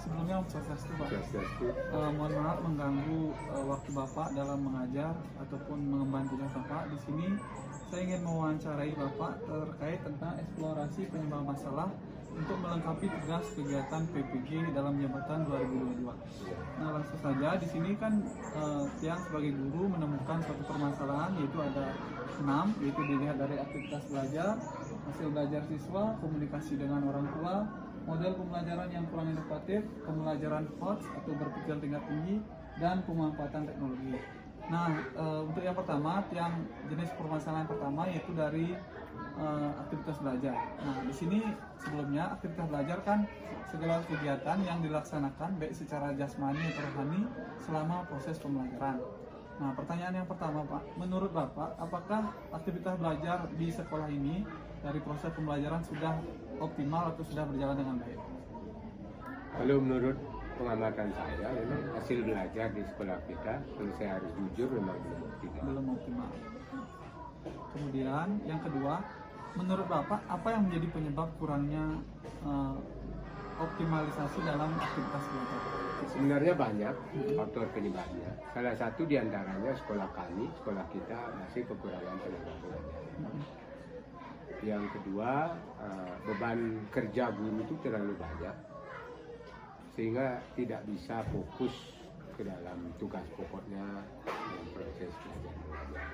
Sebelumnya Om Swastiastu, Pak. Swastiastu. Mohon maaf mengganggu waktu Bapak dalam mengajar ataupun mengemban tugas Bapak. Di sini saya ingin mewawancarai Bapak terkait tentang eksplorasi penyebab masalah untuk melengkapi tugas kegiatan PPG dalam jabatan 2022. Nah, langsung saja di sini kan Tiang sebagai guru menemukan suatu permasalahan, yaitu ada 6, yaitu dilihat dari aktivitas belajar, hasil belajar siswa, komunikasi dengan orang tua, model pembelajaran yang kurang inovatif, pembelajaran HOTS atau berpikir tingkat tinggi, dan pemanfaatan teknologi. Nah, untuk yang pertama, yang jenis permasalahan pertama yaitu dari aktivitas belajar. Nah, di sini sebelumnya aktivitas belajar kan segala kegiatan yang dilaksanakan baik secara jasmani atau rohani selama proses pembelajaran. Nah, pertanyaan yang pertama, Pak, menurut Bapak, apakah aktivitas belajar di sekolah ini dari proses pembelajaran sudah optimal atau sudah berjalan dengan baik? Kalau menurut pengamatan saya, memang hasil belajar di sekolah kita, kalau saya harus jujur, memang belum optimal. Kemudian yang kedua, menurut Bapak, apa yang menjadi penyebab kurangnya optimalisasi dalam aktivitas belajar? Sebenarnya banyak faktor penyebabnya. Salah satu diantaranya sekolah kami, sekolah kita masih kekurangan tenaga pengajar. Yang kedua, beban kerja guru itu terlalu banyak, sehingga tidak bisa fokus ke dalam tugas pokoknya dalam proses belajar mengajar.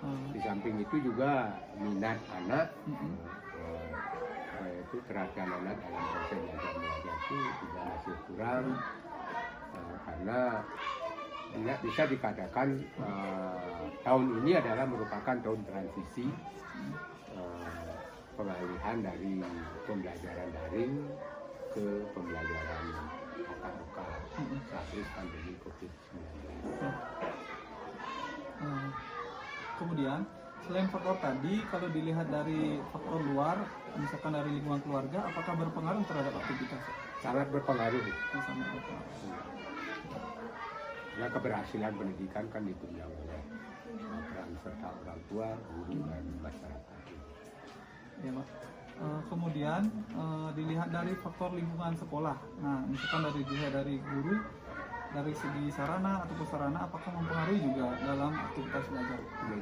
Di samping itu juga minat anak, itu perhatian anak dalam proses belajar mengajar itu juga masih kurang, karena tidak bisa dikatakan tahun ini adalah merupakan tahun transisi pengalihan dari pembelajaran daring ke pembelajaran tatap muka saat pandemi COVID-19. Kemudian selain faktor tadi, kalau dilihat dari faktor luar, misalkan dari lingkungan keluarga, apakah berpengaruh terhadap aktivitas? Sangat berpengaruh. Sangat berpengaruh. Nah, keberhasilan pendidikan kan ditunjang oleh peran serta orang tua, guru, dan masyarakat. Ya, Pak. Kemudian dilihat dari faktor lingkungan sekolah. Nah, misalkan dari guru, dari segi sarana atau prasarana, apakah mempengaruhi juga dalam aktivitas belajar?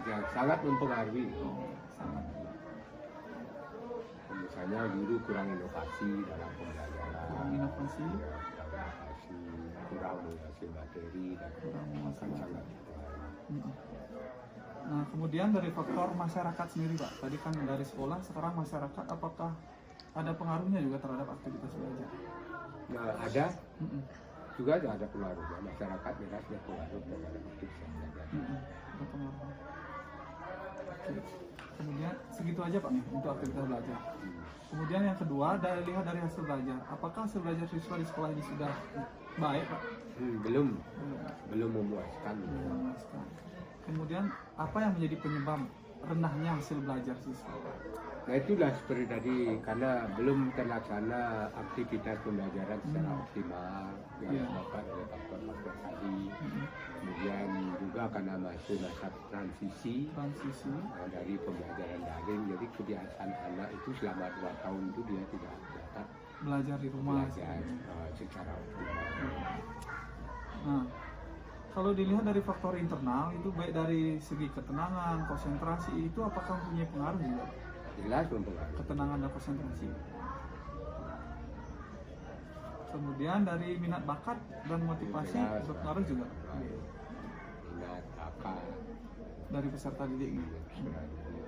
Ya, sangat mempengaruhi. Sangat. Misalnya guru kurang inovasi dalam pembelajaran. Kurang inovasi. Kurang menghasil materi dan kurang sangat. Nah, kemudian dari faktor masyarakat sendiri, Pak. Tadi kan dari sekolah, sekarang masyarakat, apakah ada pengaruhnya juga terhadap aktivitas belajar? Nah, ada. Juga ada pengaruhnya. Masyarakat jelas berpengaruh terhadap aktivitas belajar. Ada pengaruh. Oke. Kemudian segitu aja, Pak, nih untuk aktivitas belajar. Kemudian yang kedua, lihat dari hasil belajar. Apakah hasil belajar siswa di sekolah ini sudah baik, Pak? Belum memuaskan. Kemudian apa yang menjadi penyebab rendahnya hasil belajar siswa? Nah, itulah seperti tadi, karena belum terlaksana aktivitas pembelajaran secara optimal yang disebabkan oleh faktor-faktor tadi. Kemudian juga karena masih masa transisi dari pembelajaran daring, jadi kebiasaan anak itu selama 2 tahun itu dia tidak dapat belajar di rumah secara optimal. Nah, kalau dilihat dari faktor internal itu baik dari segi ketenangan, konsentrasi, itu apakah punya pengaruh juga? Jelas mempengaruhi. Ketenangan dan konsentrasi. Kemudian dari minat bakat dan motivasi berpengaruh juga. Minat bakat dari peserta didik.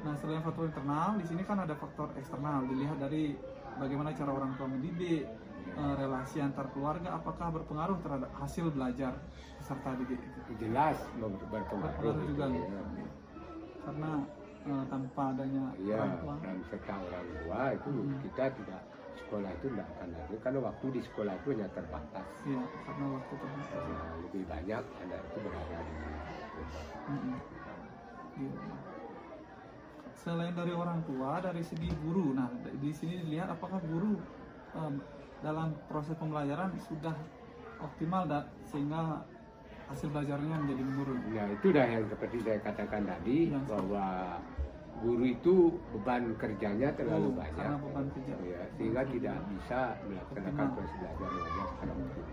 Nah, selain faktor internal, di sini kan ada faktor eksternal. Dilihat dari bagaimana cara orang tua mendidik, relasi antar keluarga, apakah berpengaruh terhadap hasil belajar peserta didik? Jelas berpengaruh juga. Karena tanpa adanya orang tua dan serta orang tua itu kita tidak, sekolah itu tidak akan lagi, karena waktu di sekolah itu hanya terbatas. Iya, karena waktu terbatas. Lebih banyak anak itu berada di rumah. Selain dari orang tua, dari segi guru, nah di sini dilihat apakah guru dalam proses pembelajaran sudah optimal sehingga hasil belajarnya menjadi menurun. Nah, itu dah yang seperti saya katakan tadi, bahwa guru itu beban kerjanya terlalu banyak, karena beban kerja. ya, sehingga tidak bisa melaksanakan proses belajar mengajar secara optimal.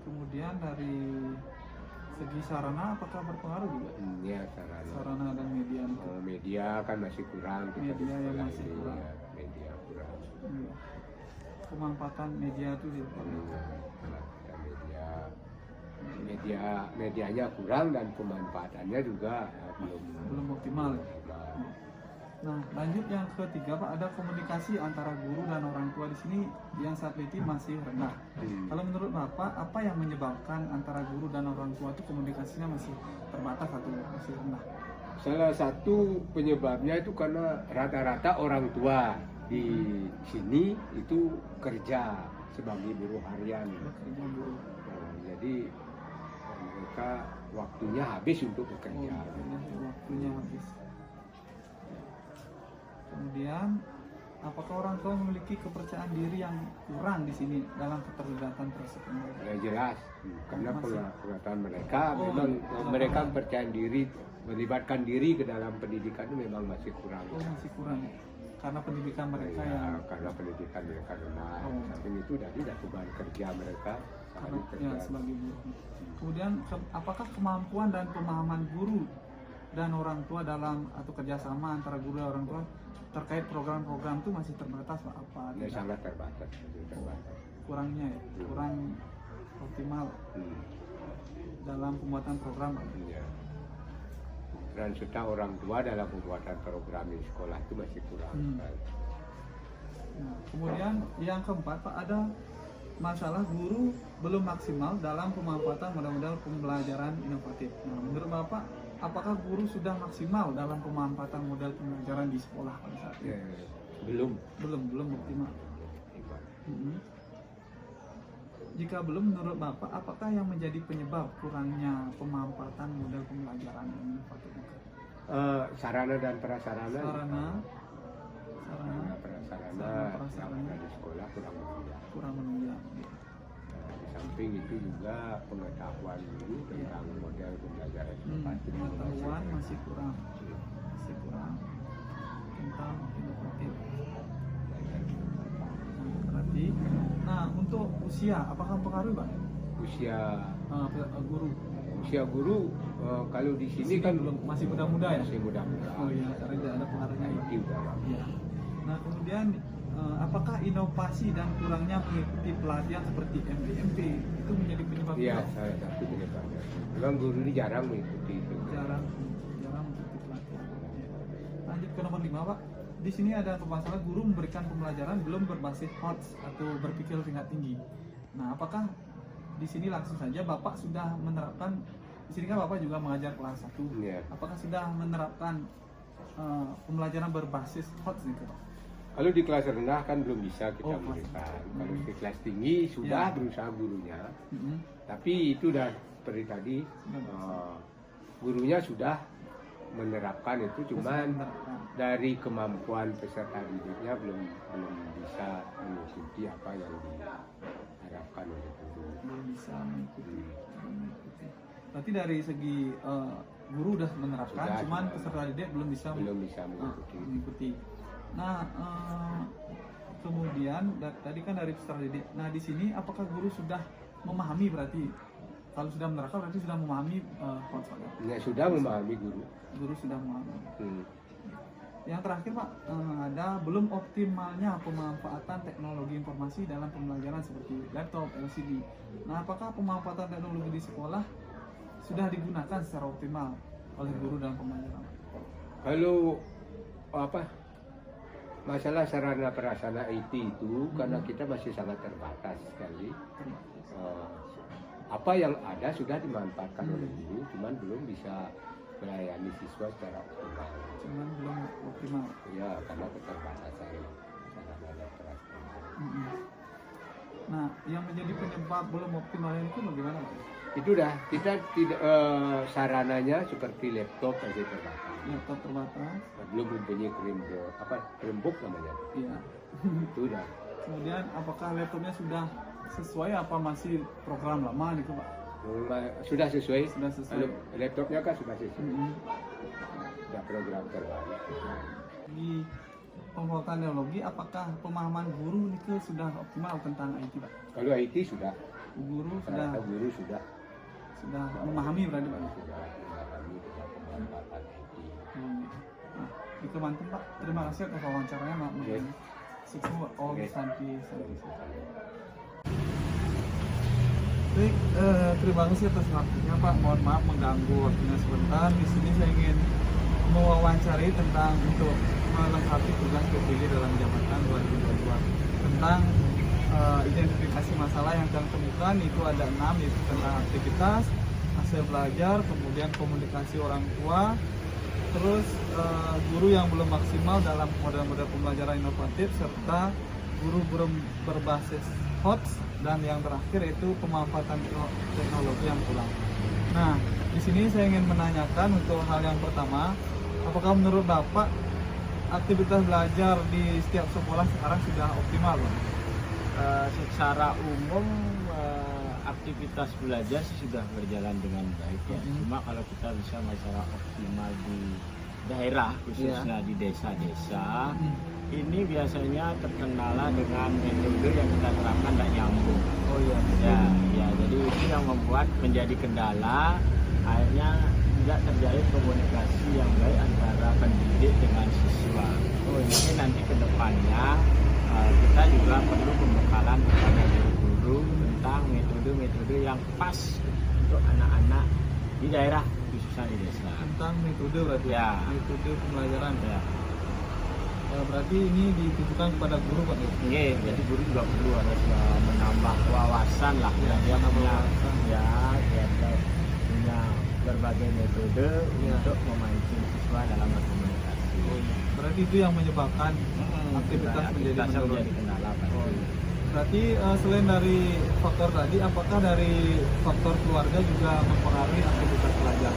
Kemudian dari segi sarana apakah berpengaruh juga? Ya, sarana. Sarana dan media itu. Media kan masih kurang. Kita Media di yang sekolah masih ini, kurang. ya, media kurang. Iya. Pemanfaatan media itu di Medianya kurang dan pemanfaatannya juga belum optimal. Nah, lanjut yang ketiga Pak, ada komunikasi antara guru dan orang tua di sini yang saya teliti masih rendah. Kalau menurut Bapak, apa yang menyebabkan antara guru dan orang tua itu komunikasinya masih terbatas atau masih rendah? Salah satu penyebabnya itu karena rata-rata orang tua di sini itu kerja sebagai buruh harian. Bekerja guru. Jadi mereka waktunya habis untuk bekerja. Waktunya habis. Kemudian, apakah orang tua memiliki kepercayaan diri yang kurang di sini dalam keterlibatan proses pendidikan? Ya jelas, karena pengetahuan mereka memang iya. mereka percaya diri, melibatkan diri ke dalam pendidikan itu memang masih kurang. Masih kurang. Karena pendidikan mereka ya, yang karena pendidikan mereka rendah. Samping itu dari beban kerja mereka sebagai guru. Kemudian apakah kemampuan dan pemahaman guru dan orang tua dalam atau kerjasama antara guru dan orang tua terkait program-program itu masih terbatas Pak? Apa? Ya, sangat terbatas, Kurangnya ya, kurang optimal dalam pembuatan program. Ya. Dan serta orang tua dalam pembuatan program di sekolah itu masih kurang. Nah, kemudian yang keempat Pak, ada masalah guru belum maksimal dalam pemanfaatan model-model pembelajaran inovatif. Nah, menurut Bapak, apakah guru sudah maksimal dalam pemanfaatan model pembelajaran di sekolah pada saat ini? Belum optimal. Jika belum, menurut Bapak, apakah yang menjadi penyebab kurangnya pemanfaatan model pembelajaran inovatif? Sarana dan prasarana. Sarana yang ada di sekolah kurang menunjang. Di samping itu juga pengetahuan guru tentang model pembelajaran inovatif. Pengetahuan masih kurang tentang inovatif. Berarti, nah untuk usia apakah mempengaruhi Pak? Usia guru. Usia guru kalau di sini kan belum, masih muda-muda ya? Masih muda-muda. Oh iya, karena tidak ada pengaruhnya. Iya. Nah kemudian apakah inovasi dan kurangnya mengikuti pelatihan seperti MBMP itu menjadi penyebab? Iya, salah satu penyebabnya. Memang guru ini jarang mengikuti itu. Jarang mengikuti pelatihan. Lanjut ke nomor 5 Pak. Di sini ada masalah guru memberikan pembelajaran belum berbasis HOTS atau berpikir tingkat tinggi. Nah, apakah di sini langsung saja Bapak sudah menerapkan? Di sini kan Bapak juga mengajar kelas 1. Yeah. Apakah sudah menerapkan pembelajaran berbasis HOTS gitu Pak? Kalau di kelas rendah kan belum bisa kita berikan. Kalau di kelas tinggi sudah berusaha gurunya. Tapi itu udah seperti tadi gurunya sudah menerapkan itu, cuman dari kemampuan peserta didiknya belum bisa mengikuti apa yang diharapkan oleh guru. Belum bisa mengikuti. Berarti dari segi guru udah menerapkan, cuman peserta didik belum bisa mengikuti. Nah, kemudian tadi kan dari peserta didik. Nah, di sini apakah guru sudah memahami berarti? Kalau sudah menerapkan berarti sudah memahami konsepnya. Ya, sudah memahami guru. Guru sudah memahami. Yang terakhir Pak, ada belum optimalnya pemanfaatan teknologi informasi dalam pembelajaran seperti laptop, LCD. Nah, apakah pemanfaatan teknologi di sekolah sudah digunakan secara optimal oleh guru dalam pembelajaran? Kalau masalah sarana prasarana IT itu karena kita masih sangat terbatas sekali. Apa yang ada sudah dimanfaatkan oleh guru, cuman belum bisa melayani siswa secara optimal. Cuman belum optimal. Ya, karena keterbatasan sarana prasarana. Nah, yang menjadi penyebab belum optimalnya itu bagaimana Pak? Itu dah kita tidak sarananya seperti laptop saja terbatas. Laptop terbatas. Belum mempunyai Chromebook namanya. Iya. Itu dah. Kemudian apakah laptopnya sudah sesuai apa masih program lama gitu Pak? Sudah sesuai. Sudah sesuai. Laptopnya kan sudah sesuai. Mm-mm. Sudah program terbaru. Di Fakultas Neurologi, apakah pemahaman guru itu sudah optimal tentang IT, Pak? Kalau IT sudah, Guru ternyata guru sudah memahami berarti, Pak? sudah memahami tentang pemanfaatan IT. Nah, itu mantap, Pak. Terima kasih atas wawancaranya, Pak. Oke. Sukses, Pak. Oh, Oke. Santi. Baik, terima kasih atas waktunya, Pak. Mohon maaf mengganggu waktunya sebentar. Di sini saya ingin mewawancari tentang untuk melengkapi tugas PPG dalam jabatan 2022 tentang identifikasi masalah yang kami temukan. Itu ada 6, yaitu tentang aktivitas, hasil belajar, kemudian komunikasi orang tua, terus guru yang belum maksimal dalam model-model pembelajaran inovatif, serta guru berbasis HOTS, dan yang terakhir itu pemanfaatan teknologi yang kurang. Nah, di sini saya ingin menanyakan untuk hal yang pertama, apakah menurut Bapak aktivitas belajar di setiap sekolah sekarang sudah optimal, Pak? Secara umum aktivitas belajar sih sudah berjalan dengan baik ya. Cuma kalau kita bisa masalah optimal di daerah, khususnya di desa-desa, ini biasanya terkendala dengan metode yang kita terapkan tidak nyambung. Oh iya. Ya, jadi itu yang membuat menjadi kendala, akhirnya tidak terjadi komunikasi yang baik antara pendidik dengan siswa. Ini nanti ke depannya kita juga perlu pembekalan kepada guru-guru tentang metode-metode yang pas untuk anak-anak di daerah, khususnya di desa. Tentang metode berarti Ya. metode pembelajaran. Ya. Berarti ini ditujukan kepada guru, Pak? Iya, jadi guru juga perlu harus menambah wawasan lah. Ya, dia punya punya berbagai metode untuk memancing siswa dalam berkomunikasi. Berarti itu yang menyebabkan aktivitas menjadi menurun. Kendala pasti. Berarti selain dari faktor tadi, apakah dari faktor keluarga juga mempengaruhi aktivitas belajar?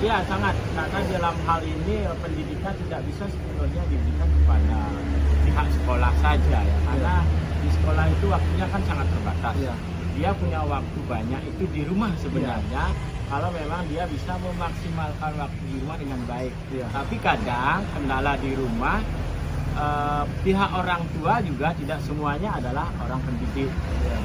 Iya, sangat. Karena dalam hal ini pendidikan tidak bisa sepenuhnya diberikan kepada pihak sekolah saja ya. Karena di sekolah itu waktunya kan sangat terbatas. Iya. Dia punya waktu banyak itu di rumah sebenarnya. Kalau memang dia bisa memaksimalkan waktu di rumah dengan baik. Iya. Tapi kadang kendala di rumah pihak orang tua juga tidak semuanya adalah orang pendidik.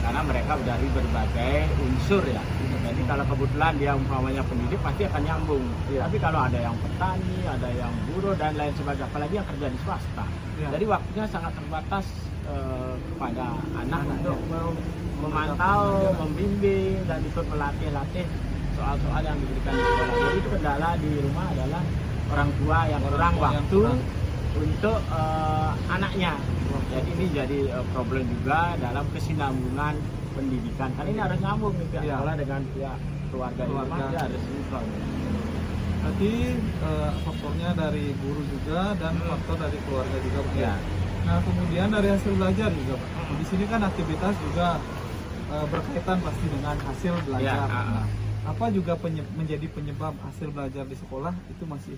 Karena mereka dari berbagai unsur ya. Jadi kalau kebetulan dia umpamanya pendidik pasti akan nyambung. Tapi kalau ada yang petani, ada yang buruh dan lain sebagainya, apalagi yang kerja di swasta. Jadi waktunya sangat terbatas kepada anak untuk memantau, membimbing dan ikut melatih soal-soal yang diberikan di sekolah. Jadi itu kendala di rumah adalah orang tua yang kurang waktu untuk anaknya. Jadi ini jadi problem juga dalam kesinambungan pendidikan. Karena ini harus nyambung nih pihak sekolah dengan pihak keluarga di rumah, dia harus sinkron. Berarti faktornya dari guru juga dan faktor dari keluarga juga, Pak. Ya. Nah, kemudian dari hasil belajar juga, Pak. Di sini kan aktivitas juga berkaitan pasti dengan hasil belajar. Ya, Nah, apa juga menjadi penyebab hasil belajar di sekolah itu masih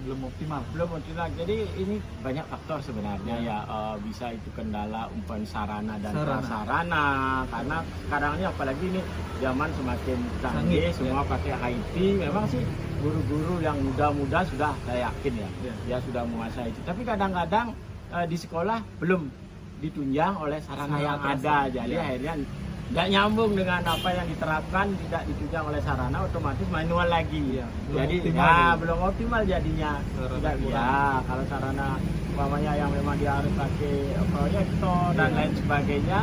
belum optimal? Belum optimal. Jadi ini banyak faktor sebenarnya ya. Bisa itu kendala sarana dan prasarana. Karena sekarang ini apalagi ini zaman semakin canggih, semua pakai IT. Memang sih guru-guru yang muda-muda sudah saya yakin ya, dia sudah menguasai itu. Tapi kadang-kadang di sekolah belum ditunjang oleh sarana yang ada. Jadi akhirnya tidak nyambung dengan apa yang diterapkan, tidak ditunjang oleh sarana, otomatis manual lagi. Jadi belum optimal jadinya. Tidak ya, kalau sarana umpamanya yang memang dia harus pakai proyektor dan lain sebagainya,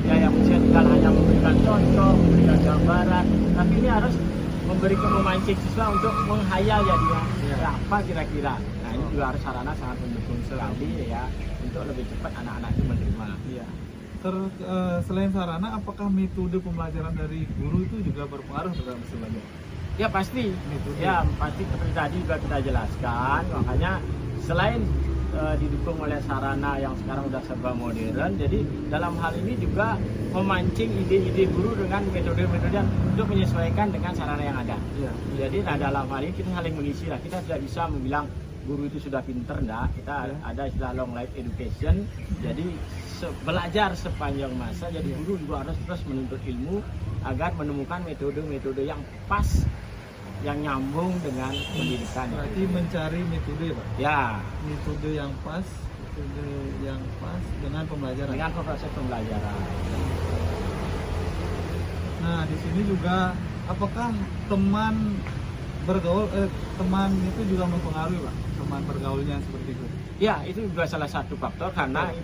ya yang bisa tinggal hanya memberikan contoh, memberikan gambaran, tapi ini harus memancing siswa untuk menghayal jadinya. Apa kira-kira? Nah ini juga harus sarana sangat mendukung sekali ya untuk lebih cepat anak-anak itu menerima. Selain sarana, apakah metode pembelajaran dari guru itu juga berpengaruh terhadap hasil belajar? Ya pasti, metode. Ya pasti seperti tadi juga kita jelaskan. Makanya selain didukung oleh sarana yang sekarang sudah serba modern, jadi dalam hal ini juga memancing ide-ide guru dengan metode-metode untuk menyesuaikan dengan sarana yang ada. Jadi dalam hal ini kita saling mengisi lah. Kita tidak bisa membilang guru itu sudah pinter, enggak. Kita ada istilah long life education. Jadi belajar sepanjang masa, jadi guru juga harus terus menuntut ilmu agar menemukan metode-metode yang pas, yang nyambung dengan pendidikan. Berarti mencari metode ya Pak? Ya, Metode yang pas dengan pembelajaran. dengan proses pembelajaran. Nah, di sini juga apakah teman itu juga mempengaruhi Pak? Teman bergaulnya seperti itu. Ya, itu juga salah satu faktor karena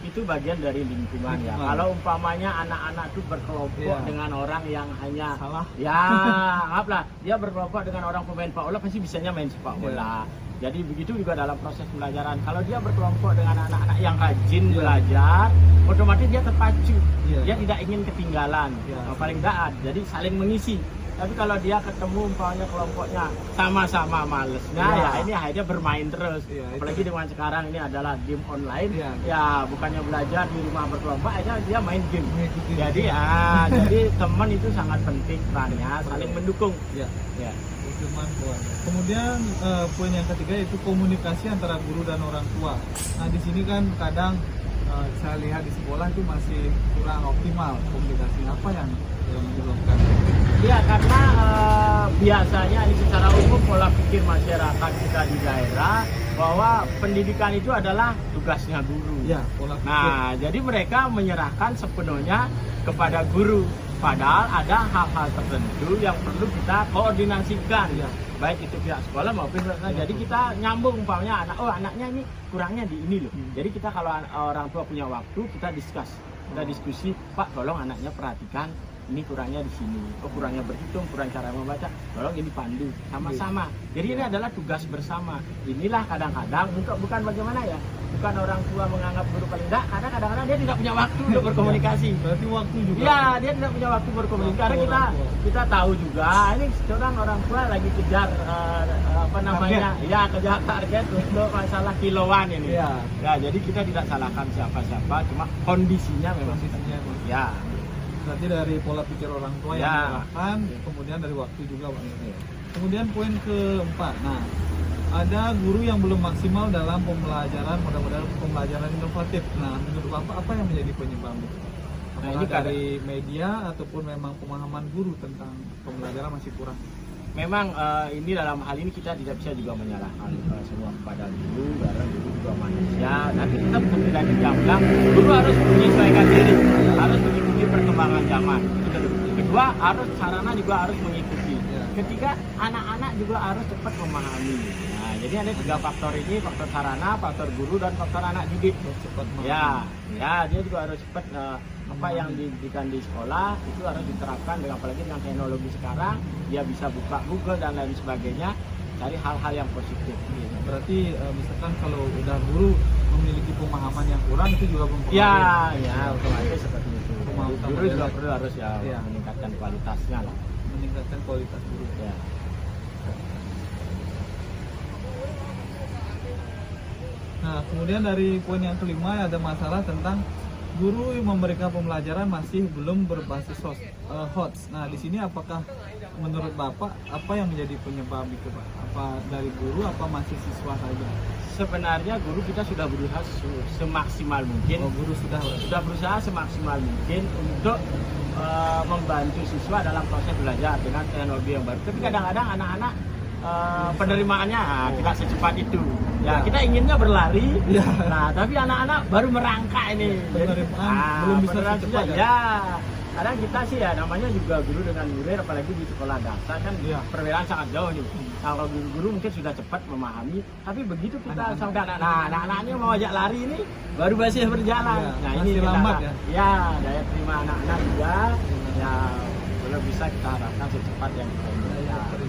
itu bagian dari lingkungan ya. Kalau umpamanya anak-anak itu berkelompok dengan orang yang hanya Salah. ya, maaflah, dia berkelompok dengan orang pemain sepak bola pasti bisanya main sepak bola. Jadi begitu juga dalam proses pembelajaran. Kalau dia berkelompok dengan anak-anak yang rajin belajar, otomatis dia terpacu. Dia tidak ingin ketinggalan. Paling tidak, jadi saling mengisi. Tapi kalau dia ketemu umpamanya kelompoknya sama-sama malesnya, ya ini akhirnya bermain terus. Apalagi dengan sekarang ini adalah game online, ya bukannya belajar di rumah berkelompok, aja dia main game. Jadi jadi teman itu sangat penting perannya, saling mendukung. Ya. Kemudian poin yang ketiga yaitu komunikasi antara guru dan orang tua. Nah di sini kan kadang saya lihat di sekolah itu masih kurang optimal komunikasi. Apa yang menyebabkan? Ya karena biasanya ini secara umum pola pikir masyarakat kita di daerah bahwa pendidikan itu adalah tugasnya guru. Ya, pola pikir. Nah, jadi mereka menyerahkan sepenuhnya kepada guru. Padahal ada hal-hal tertentu yang perlu kita koordinasikan, baik itu pihak sekolah maupun jadi kita nyambung umpamanya anaknya ini kurangnya di ini loh. Jadi kita kalau orang tua punya waktu kita diskusi, Pak tolong anaknya perhatikan ini kurangnya di sini, kurangnya berhitung, kurang cara membaca, tolong ini pandu sama-sama. Jadi ini adalah tugas bersama. Inilah kadang-kadang bukan bagaimana ya, bukan orang tua menganggap guru paling enggak, karena kadang-kadang dia tidak punya waktu untuk berkomunikasi. Berarti waktu juga. Ya, dia tidak punya waktu berkomunikasi. Karena kita tahu juga ini seorang orang tua lagi kejar kejar target untuk masalah kiloan ini. Ya, jadi kita tidak salahkan siapa-siapa, cuma kondisinya memang ya. Berarti dari pola pikir orang tua yang diarahkan, kemudian dari waktu juga Pak. Kemudian poin keempat, nah ada guru yang belum maksimal dalam pembelajaran, model-model pembelajaran inovatif. Nah menurut Bapak apa yang menjadi penyebabnya? Apakah dari media ataupun memang pemahaman guru tentang pembelajaran masih kurang? Memang ini dalam hal ini kita tidak bisa juga menyalahkan semua kepada guru karena guru juga manusia. Tapi kita bukan tidak dibilang guru harus menyesuaikan diri, harus mengikuti perkembangan zaman. Kedua, harus sarana juga harus mengikuti. Ketiga, anak-anak juga harus cepat memahami. Nah, jadi ada 3 faktor ini: faktor sarana, faktor guru, dan faktor anak didik. Cepat memahami. Ya, dia juga harus cepat apa yang didikan di sekolah itu harus diterapkan dengan apalagi dengan teknologi sekarang, dia bisa buka Google dan lain sebagainya, cari hal-hal yang positif. Berarti misalkan kalau udah guru memiliki pemahaman yang kurang itu juga mempengaruhi. Ya, otomatis seperti itu. Guru juga perlu harus meningkatkan kualitasnya lah. Meningkatkan kualitas guru. Ya. Nah, kemudian dari poin yang kelima ada masalah tentang guru yang memberikan pembelajaran masih belum berbasis HOTS. Nah, di sini apakah menurut Bapak apa yang menjadi penyebab itu, Pak? Apa dari guru apa masih siswa saja? Sebenarnya guru kita sudah berusaha semaksimal mungkin. Guru sudah berusaha semaksimal mungkin untuk membantu siswa dalam proses belajar dengan teknologi yang baru. Tapi kadang-kadang anak-anak penerimaannya tidak secepat itu. Ya, kita inginnya berlari. Nah, tapi anak-anak baru merangkak ini. Penerimaan belum bisa secepat. Ya. Kadang kita sih ya namanya juga guru dengan murid, apalagi di sekolah dasar kan perbedaan sangat jauh nih. Nah, kalau guru mungkin sudah cepat memahami, tapi begitu kita sampai anak-anaknya mau ajak lari ini baru masih berjalan. Nah, ini lambat ya daya terima anak-anak juga ya belum bisa kita harapkan secepat yang kita inginkan.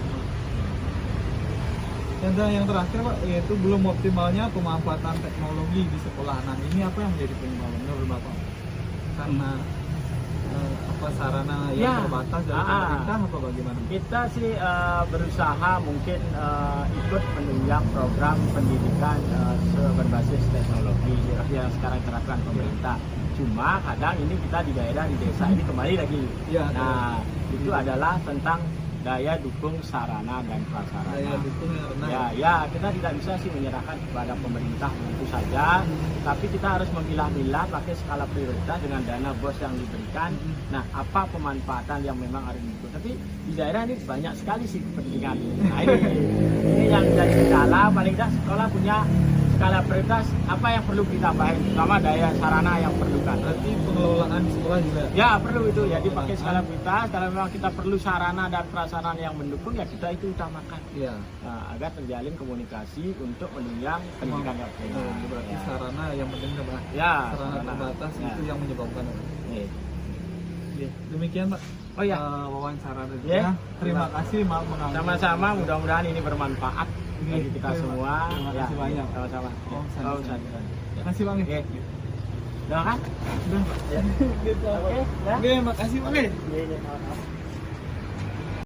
Dan yang terakhir Pak, yaitu belum optimalnya pemanfaatan teknologi di sekolah. Nah, ini apa yang menjadi penyebabnya menurut Bapak? Karena sarana yang terbatas dari pemerintah atau bagaimana? Kita sih berusaha mungkin ikut menunjang program pendidikan berbasis teknologi yang sekarang diterapkan pemerintah. Cuma kadang ini kita di daerah di desa ini kembali lagi. Nah, itu adalah tentang daya dukung sarana dan prasarana. Daya dukung yang rendah. Ya, kita tidak bisa sih menyerahkan kepada pemerintah begitu saja, tapi kita harus memilah-milah pakai skala prioritas dengan dana BOS yang diberikan. Nah, apa pemanfaatan yang memang harus didukung? Tapi di daerah ini banyak sekali sih kepentingan. Nah, ini yang jadi kendala. Paling tidak sekolah punya skala prioritas apa yang perlu ditambahin, terutama daya sarana yang perlukan. Berarti pengelolaan sekolah juga. Ya perlu itu, jadi pakai skala prioritas. Kalau memang kita perlu sarana dan prasarana yang mendukung, ya kita itu utamakan. Iya. Nah, agar terjalin komunikasi untuk menunjang pendidikan yang optimal. Berarti Ya. sarana yang penting adalah Ya, sarana terbatas Ya. itu yang menyebabkan. Nih. Oke, demikian Pak. Oh ya, Wawancara tadi. Ya. Terima kasih maaf mengganggu. sama-sama. Mudah-mudahan ini bermanfaat bagi kita semua. Terima Ya, kasih banyak. Sama-sama. Om Sandi. Om Sandi. Terima kasih Bang. Oke. Udah kan? Udah. Ya. Oke, ya. Oke, makasih Bang. Iya, sama-sama.